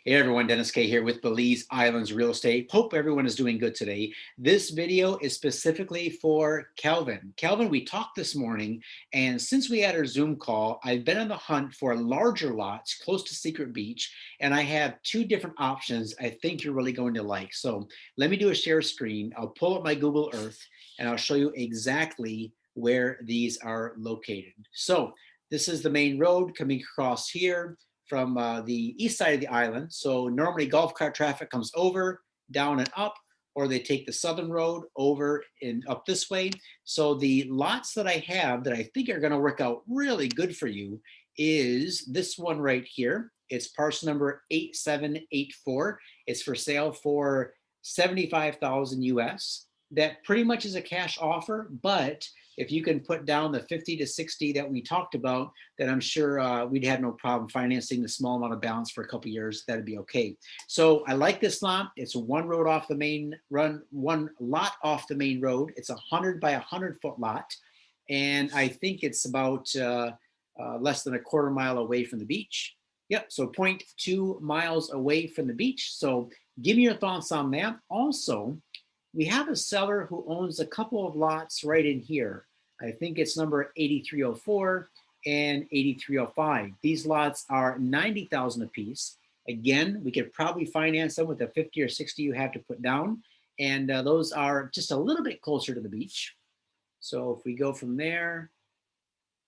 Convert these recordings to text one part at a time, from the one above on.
Hey everyone, Dennis Kaye here with Belize Islands Real Estate. Hope everyone is doing good today. This video is specifically for Kelvin. Kelvin, we talked this morning, and since we had our Zoom call, I've been on the hunt for larger lots close to Secret Beach, and I have two different options I think you're really going to like. So let me do a share screen. I'll pull up my Google Earth, and I'll show you exactly where these are located. So this is the main road coming across here from the east side of the island. So normally golf cart traffic comes over, down and up, or they take the southern road over and up this way. So the lots that I have that I think are gonna work out really good for you is this one right here. It's parcel number 8784. It's for sale for 75,000 US. That pretty much is a cash offer, but if you can put down the 50 to 60 that we talked about, then I'm sure we'd have no problem financing the small amount of balance for a couple years. That'd be okay. So I like this lot. It's one road off the main run, one lot off the main road. It's 100 by 100-foot lot. And I think it's about less than a quarter mile away from the beach. Yep, so 0.2 miles away from the beach. So give me your thoughts on that. Also, we have a seller who owns a couple of lots right in here. I think it's number 8304 and 8305. These lots are 90,000 a piece. Again, we could probably finance them with the 50 or 60 you have to put down. And those are just a little bit closer to the beach. So if we go from there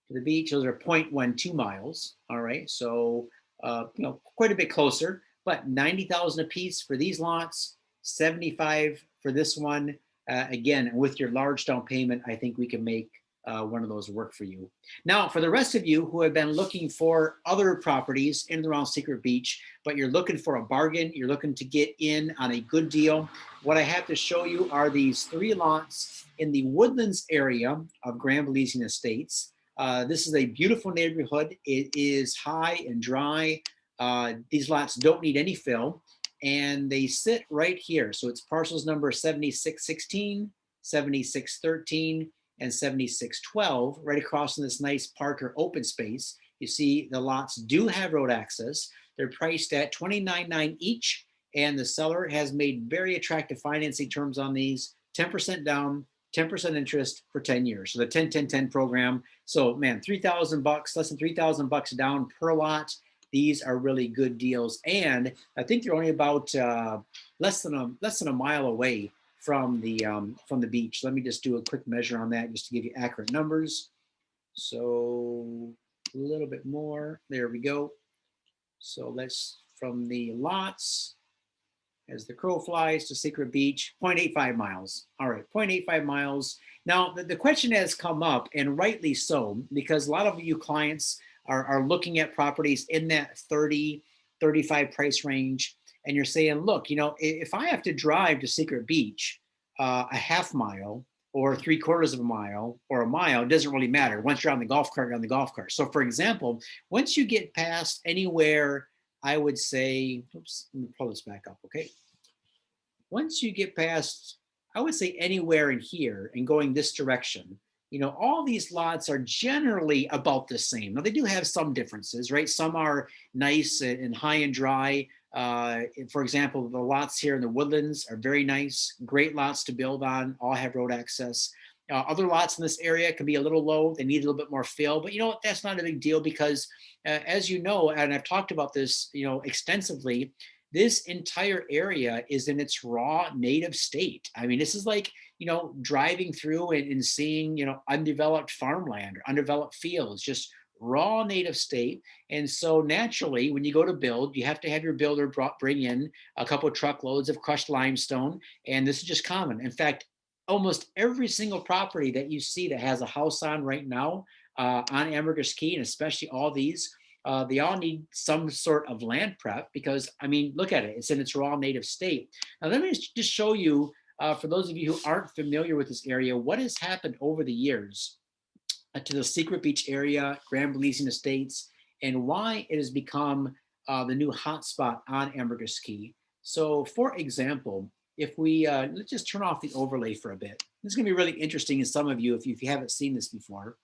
to the beach, those are 0.12 miles. All right, so quite a bit closer, but 90,000 a piece for these lots, 75 for this one. Again, with your large down payment, I think we can make one of those work for you. Now, for the rest of you who have been looking for other properties in and around Secret Beach, but you're looking for a bargain, you're looking to get in on a good deal, what I have to show you are these three lots in the Woodlands area of Grand Belizean Estates. This is a beautiful neighborhood. It is high and dry. These lots don't need any fill, and they sit right here. So it's parcels number 7616, 7613, and 7612, right across from this nice park or open space. You see the lots do have road access. They're priced at $29,900 each, and the seller has made very attractive financing terms on these, 10% down, 10% interest for 10 years. So the 10-10-10 program. So man, 3,000 bucks, less than 3,000 bucks down per lot. These are really good deals, and I think they're only about less than a mile away from the beach. Let me just do a quick measure on that just to give you accurate numbers. So a little bit more. There we go. So let's from the lots as the crow flies to Secret Beach, 0.85 miles. All right, 0.85 miles. Now the question has come up, and rightly so, because a lot of you clients are looking at properties in that 30, 35 price range. And you're saying, look, if I have to drive to Secret Beach a half mile or 3/4 of a mile or a mile, it doesn't really matter. Once you're on the golf cart, you're on the golf cart. So for example, once you get past anywhere, I would say, oops, let me pull this back up, okay? Once you get past, I would say anywhere in here and going this direction, all these lots are generally about the same. Now, they do have some differences, right? Some are nice and high and dry. For example, the lots here in the Woodlands are very nice, great lots to build on, all have road access. Other lots in this area can be a little low. They need a little bit more fill, but you know what? That's not a big deal because as you know, and I've talked about this, extensively, this entire area is in its raw native state. I mean, this is like, driving through and seeing, undeveloped farmland or undeveloped fields, just raw native state. And so naturally, when you go to build, you have to have your builder bring in a couple of truckloads of crushed limestone. And this is just common. In fact, almost every single property that you see that has a house on right now on Ambergris Caye, and especially all these, they all need some sort of land prep because, I mean, look at it. It's in its raw native state. Now, let me just show you, for those of you who aren't familiar with this area, what has happened over the years to the Secret Beach area, Grand Belizean Estates, and why it has become the new hotspot on Ambergris Caye. So, for example, if we, let's just turn off the overlay for a bit. This is going to be really interesting to some of you if you haven't seen this before.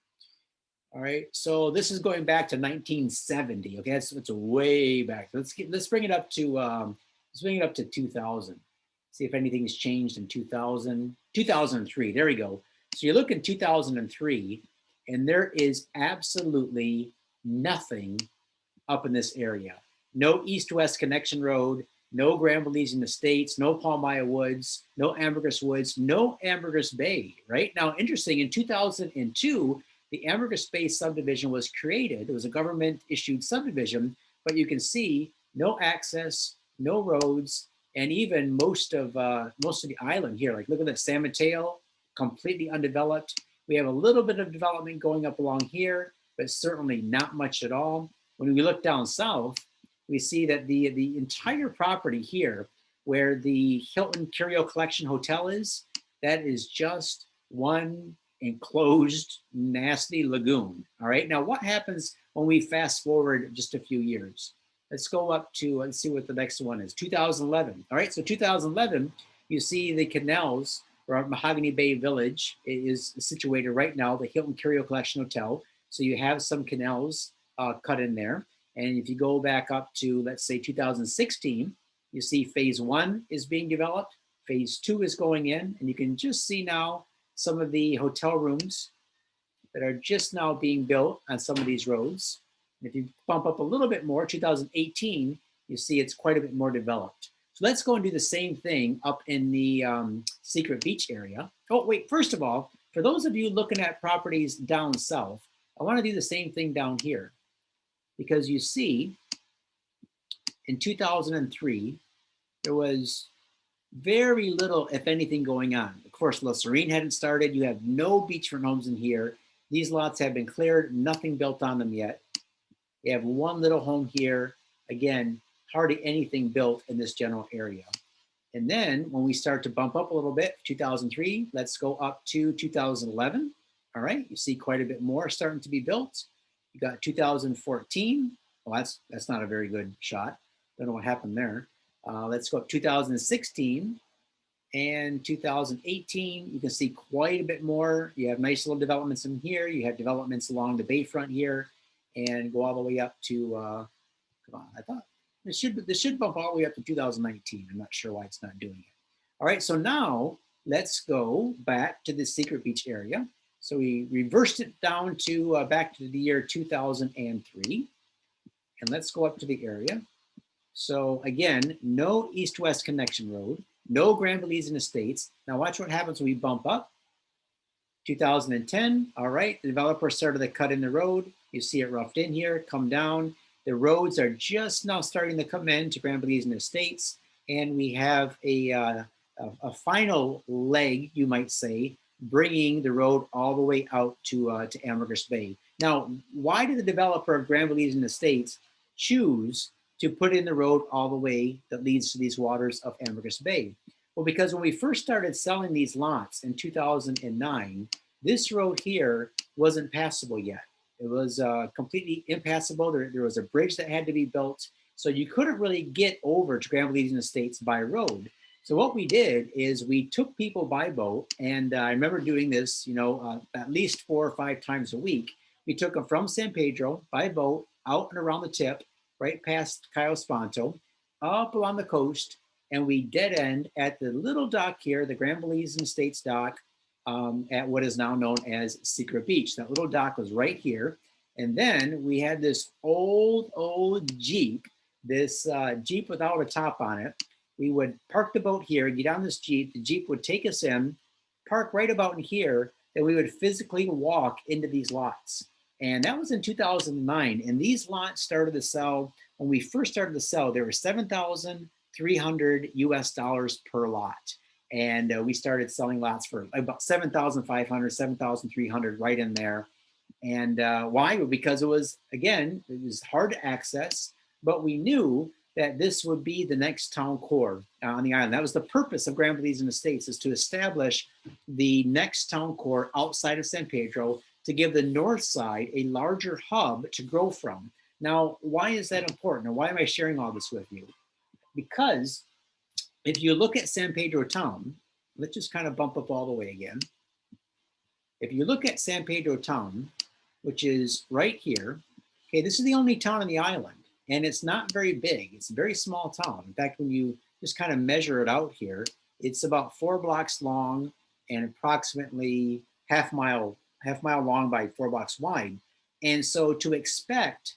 All right, so this is going back to 1970. Okay, that's way back. Let's bring it up to 2000. See if anything's changed in 2000, 2003. There we go. So you look in 2003, and there is absolutely nothing up in this area. No east-west connection road, no Grand Belizean Estates, no Palmyra Woods, no Ambergris Woods, no Ambergris Bay, right? Now, interesting, in 2002, the Ambergris Bay subdivision was created. It was a government-issued subdivision, but you can see no access, no roads, and even most of the island here. Like, look at that, San Mateo, completely undeveloped. We have a little bit of development going up along here, but certainly not much at all. When we look down south, we see that the entire property here, where the Hilton Curio Collection Hotel is, that is just one enclosed nasty lagoon. All right. Now, what happens when we fast forward just a few years? Let's go up to, let's see what the next one is, 2011. All right. So 2011, you see the canals, or Mahogany Bay Village is situated right now, the Hilton Curio Collection Hotel. So you have some canals cut in there. And if you go back up to, let's say, 2016, you see phase one is being developed. Phase two is going in. And you can just see now some of the hotel rooms that are just now being built on some of these roads. And if you bump up a little bit more, 2018, you see it's quite a bit more developed. So let's go and do the same thing up in the Secret Beach area. Oh, wait, first of all, for those of you looking at properties down south, I want to do the same thing down here, because you see in 2003, there was very little, if anything, going on. Of course, La Serene hadn't started. You have no beachfront homes in here. These lots have been cleared, nothing built on them yet. You have one little home here. Again, hardly anything built in this general area. And then when we start to bump up a little bit, 2003, let's go up to 2011. All right, you see quite a bit more starting to be built. You got 2014. Well, that's not a very good shot. Don't know what happened there. Let's go up 2016 and 2018. You can see quite a bit more. You have nice little developments in here. You have developments along the bayfront here, and go all the way up to. Come on, I thought this should bump all the way up to 2019. I'm not sure why it's not doing it. All right, so now let's go back to the Secret Beach area. So we reversed it down to back to the year 2003. And let's go up to the area. So again, no east-west connection road, no Grand Belizean Estates. Now watch what happens when we bump up. 2010, all right, the developer started to cut in the road. You see it roughed in here, come down. The roads are just now starting to come in to Grand Belizean Estates. And we have a final leg, you might say, bringing the road all the way out to Ambergris Bay. Now, why did the developer of Grand Belizean Estates choose to put in the road all the way that leads to these waters of Ambergris Bay? Well, because when we first started selling these lots in 2009, this road here wasn't passable yet. It was completely impassable. There was a bridge that had to be built. So you couldn't really get over to Grand Belizean Estates by road. So what we did is we took people by boat, and I remember doing this, at least 4 or 5 times a week. We took them from San Pedro by boat out and around the tip, right past Cayo Sponto, up along the coast, and we dead end at the little dock here, the Grand Belizean Estates dock, at what is now known as Secret Beach. That little dock was right here. And then we had this old Jeep, this Jeep without a top on it. We would park the boat here, get on this Jeep. The Jeep would take us in, park right about in here, and we would physically walk into these lots. And that was in 2009. And these lots started to sell, when we first started to sell, they were $7,300 US per lot. And we started selling lots for about 7,500, 7,300 right in there. And why? Because it was hard to access, but we knew that this would be the next town core on the island. That was the purpose of Grand Belizean Estates, is to establish the next town core outside of San Pedro to give the north side a larger hub to grow from. Now, why is that important? And why am I sharing all this with you? Because if you look at San Pedro town, let's just kind of bump up all the way again. If you look at San Pedro town, which is right here. Okay, this is the only town on the island, and it's not very big. It's a very small town. In fact, when you just kind of measure it out here, it's about 4 blocks long and approximately half mile long by 4 blocks wide. And so to expect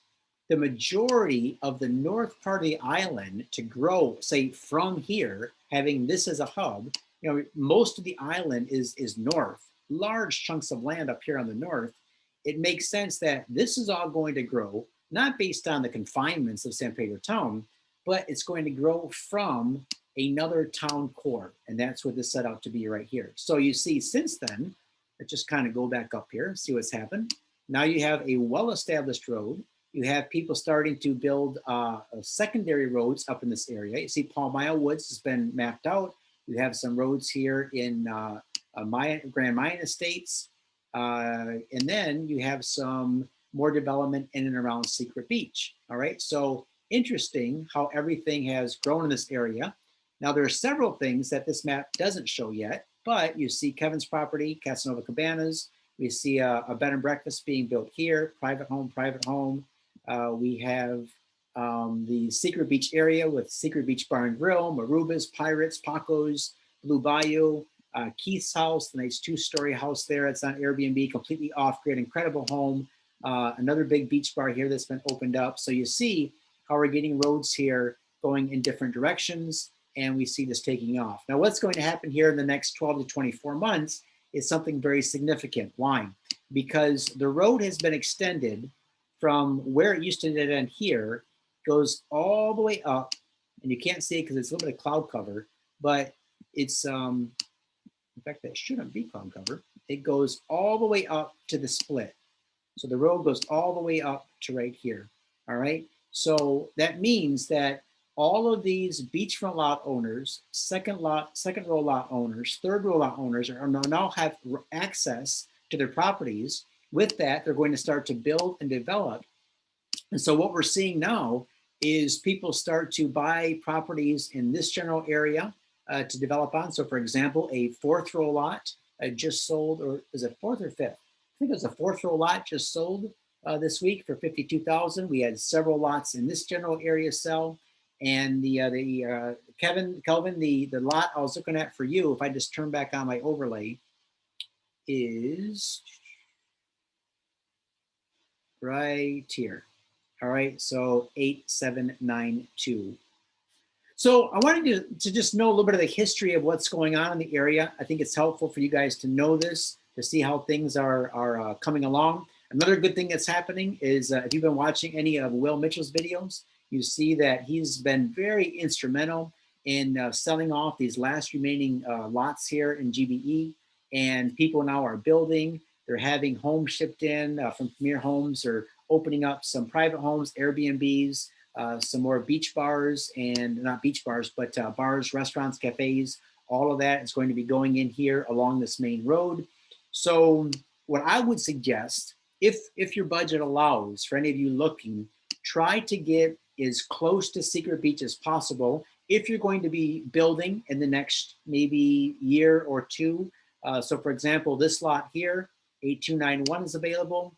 the majority of the north part of the island to grow, say from here, having this as a hub, most of the island is north, large chunks of land up here on the north. It makes sense that this is all going to grow, not based on the confinements of San Pedro town, but it's going to grow from another town core. And that's what this set out to be right here. So you see, since then, let's just kind of go back up here, see what's happened. Now you have a well-established road. You have people starting to build secondary roads up in this area. You see Palm Isle Woods has been mapped out. You have some roads here in Grand Mayan Estates. And then you have some more development in and around Secret Beach. All right, so interesting how everything has grown in this area. Now there are several things that this map doesn't show yet, but you see Kevin's property, Casanova Cabanas. We see a bed and breakfast being built here, private home, private home. We have the Secret Beach area with Secret Beach Bar and Grill, Marubas, Pirates, Paco's, Blue Bayou, Keith's house, the nice 2-story house there. It's on Airbnb, completely off-grid, incredible home. Another big beach bar here that's been opened up. So you see how we're getting roads here going in different directions, and we see this taking off. Now, what's going to happen here in the next 12 to 24 months is something very significant. Why? Because the road has been extended from where it used to dead end here, goes all the way up, and you can't see it because it's a little bit of cloud cover, but it's, in fact, that shouldn't be cloud cover. It goes all the way up to the split. So the road goes all the way up to right here, all right? So that means that all of these beachfront lot owners, second row lot owners, third row lot owners are now have access to their properties. With that, they're going to start to build and develop. And so what we're seeing now is people start to buy properties in this general area to develop on. So for example, a 4th row lot just sold, or is it 4th or 5th? I think it was a 4th row lot just sold this week for $52,000. We had several lots in this general area sell. And Kelvin, the lot I was looking at for you, if I just turn back on my overlay, is right here. All right, so 8792. So I wanted to just know a little bit of the history of what's going on in the area. I think it's helpful for you guys to know this, to see how things are coming along. Another good thing that's happening is if you've been watching any of Will Mitchell's videos, you see that he's been very instrumental in selling off these last remaining lots here in GBE, and people now are building. They're having homes shipped in from Premier Homes, or opening up some private homes, Airbnbs, some more beach bars, and not beach bars, but bars, restaurants, cafes. All of that is going to be going in here along this main road. So what I would suggest, if your budget allows, for any of you looking, try to get as close to Secret Beach as possible if you're going to be building in the next maybe year or two. So for example, this lot here, 8291 is available.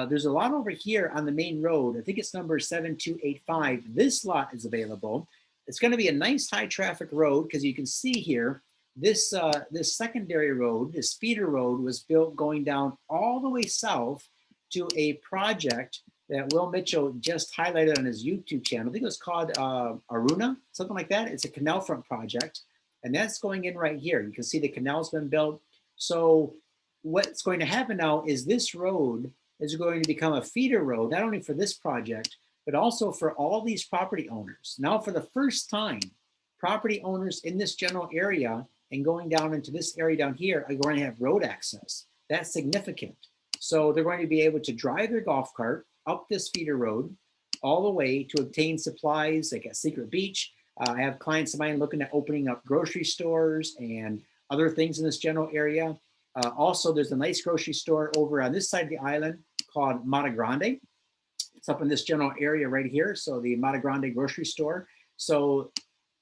There's a lot over here on the main road. I think it's number 7285. This lot is available. It's going to be a nice high traffic road because you can see here, this secondary road, this feeder road, was built going down all the way south to a project that Will Mitchell just highlighted on his YouTube channel. I think it was called Aruna, something like that. It's a canal front project, and that's going in right here. You can see the canal's been built. So what's going to happen now is this road is going to become a feeder road, not only for this project, but also for all these property owners. Now, for the first time, property owners in this general area and going down into this area down here are going to have road access. That's significant. So they're going to be able to drive their golf cart up this feeder road all the way to obtain supplies like at Secret Beach. I have clients of mine looking at opening up grocery stores and other things in this general area. Also, there's a nice grocery store over on this side of the island called Mata Grande. It's up in this general area right here. So the Mata Grande grocery store. So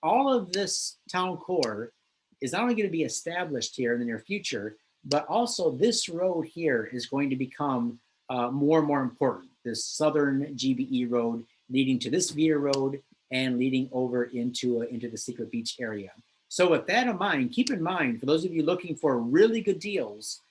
all of this town core is not only going to be established here in the near future, but also this road here is going to become more and more important. This southern GBE road leading to this Via road and leading over into the Secret Beach area. So with that in mind, keep in mind, for those of you looking for really good deals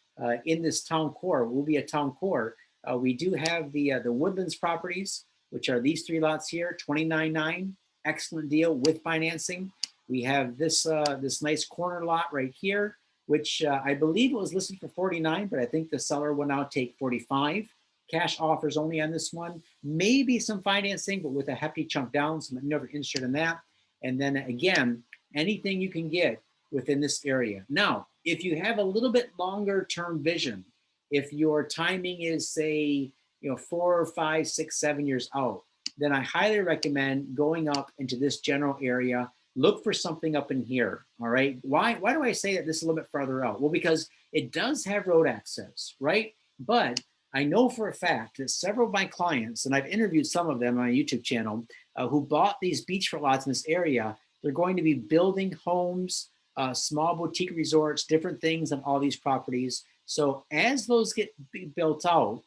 in this town core, will be a town core, we do have the Woodlands properties, which are these 3 lots here, 29.9, excellent deal with financing. We have this this nice corner lot right here, which I believe it was listed for 49, but I think the seller will now take 45. Cash offers only on this one, maybe some financing, but with a hefty chunk down, so I'm never interested in that. And then again, anything you can get within this area. Now, if you have a little bit longer term vision, if your timing is say, 4, 5, 6, 7 years out, then I highly recommend going up into this general area. Look for something up in here. All right. Why do I say that this is a little bit farther out? Well, because it does have road access, right? But I know for a fact that several of my clients, and I've interviewed some of them on my YouTube channel, who bought these beachfront lots in this area, they're going to be building homes, small boutique resorts, different things on all these properties. So as those get built out,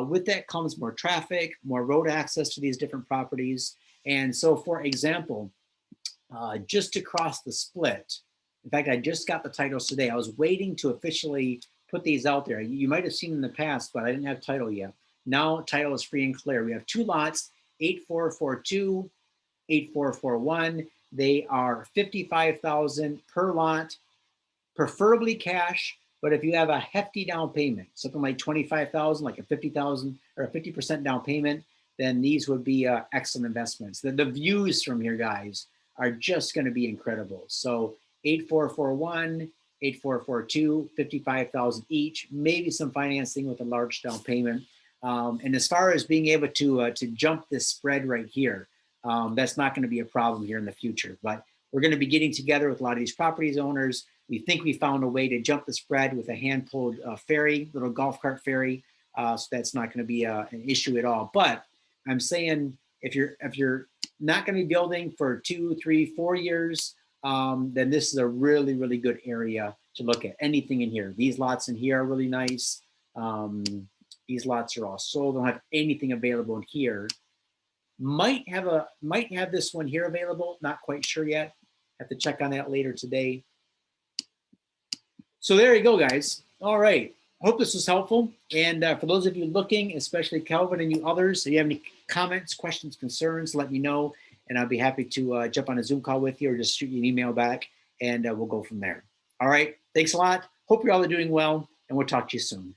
with that comes more traffic, more road access to these different properties. And so, for example, just to cross the split, in fact, I just got the titles today. I was waiting to officially put these out there. You might have seen in the past, but I didn't have title yet. Now title is free and clear. We have 2 lots, 8442, 8441. They are $55,000 per lot, preferably cash. But if you have a hefty down payment, something like $25,000, like a $50,000 or a 50% down payment, then these would be excellent investments. The views from here, guys, are just going to be incredible. So 8441, 8442, 55,000 each, maybe some financing with a large down payment. And as far as being able to jump this spread right here, that's not going to be a problem here in the future. But we're going to be getting together with a lot of these properties owners. We think we found a way to jump the spread with a hand-pulled ferry, little golf cart ferry. So that's not going to be an issue at all. But I'm saying if you're not going to be building for 2, 3, 4 years, then this is a really, really good area to look at. Anything in here. These lots in here are really nice. These lots are all sold. Don't have anything available in here. Might have this one here available. Not quite sure yet. Have to check on that later today. So there you go, guys. All right. Hope this was helpful. And for those of you looking, especially Calvin and you others, if you have any comments, questions, concerns, let me know. And I'll be happy to jump on a Zoom call with you or just shoot you an email back, and we'll go from there. All right. Thanks a lot. Hope you all are doing well, and we'll talk to you soon.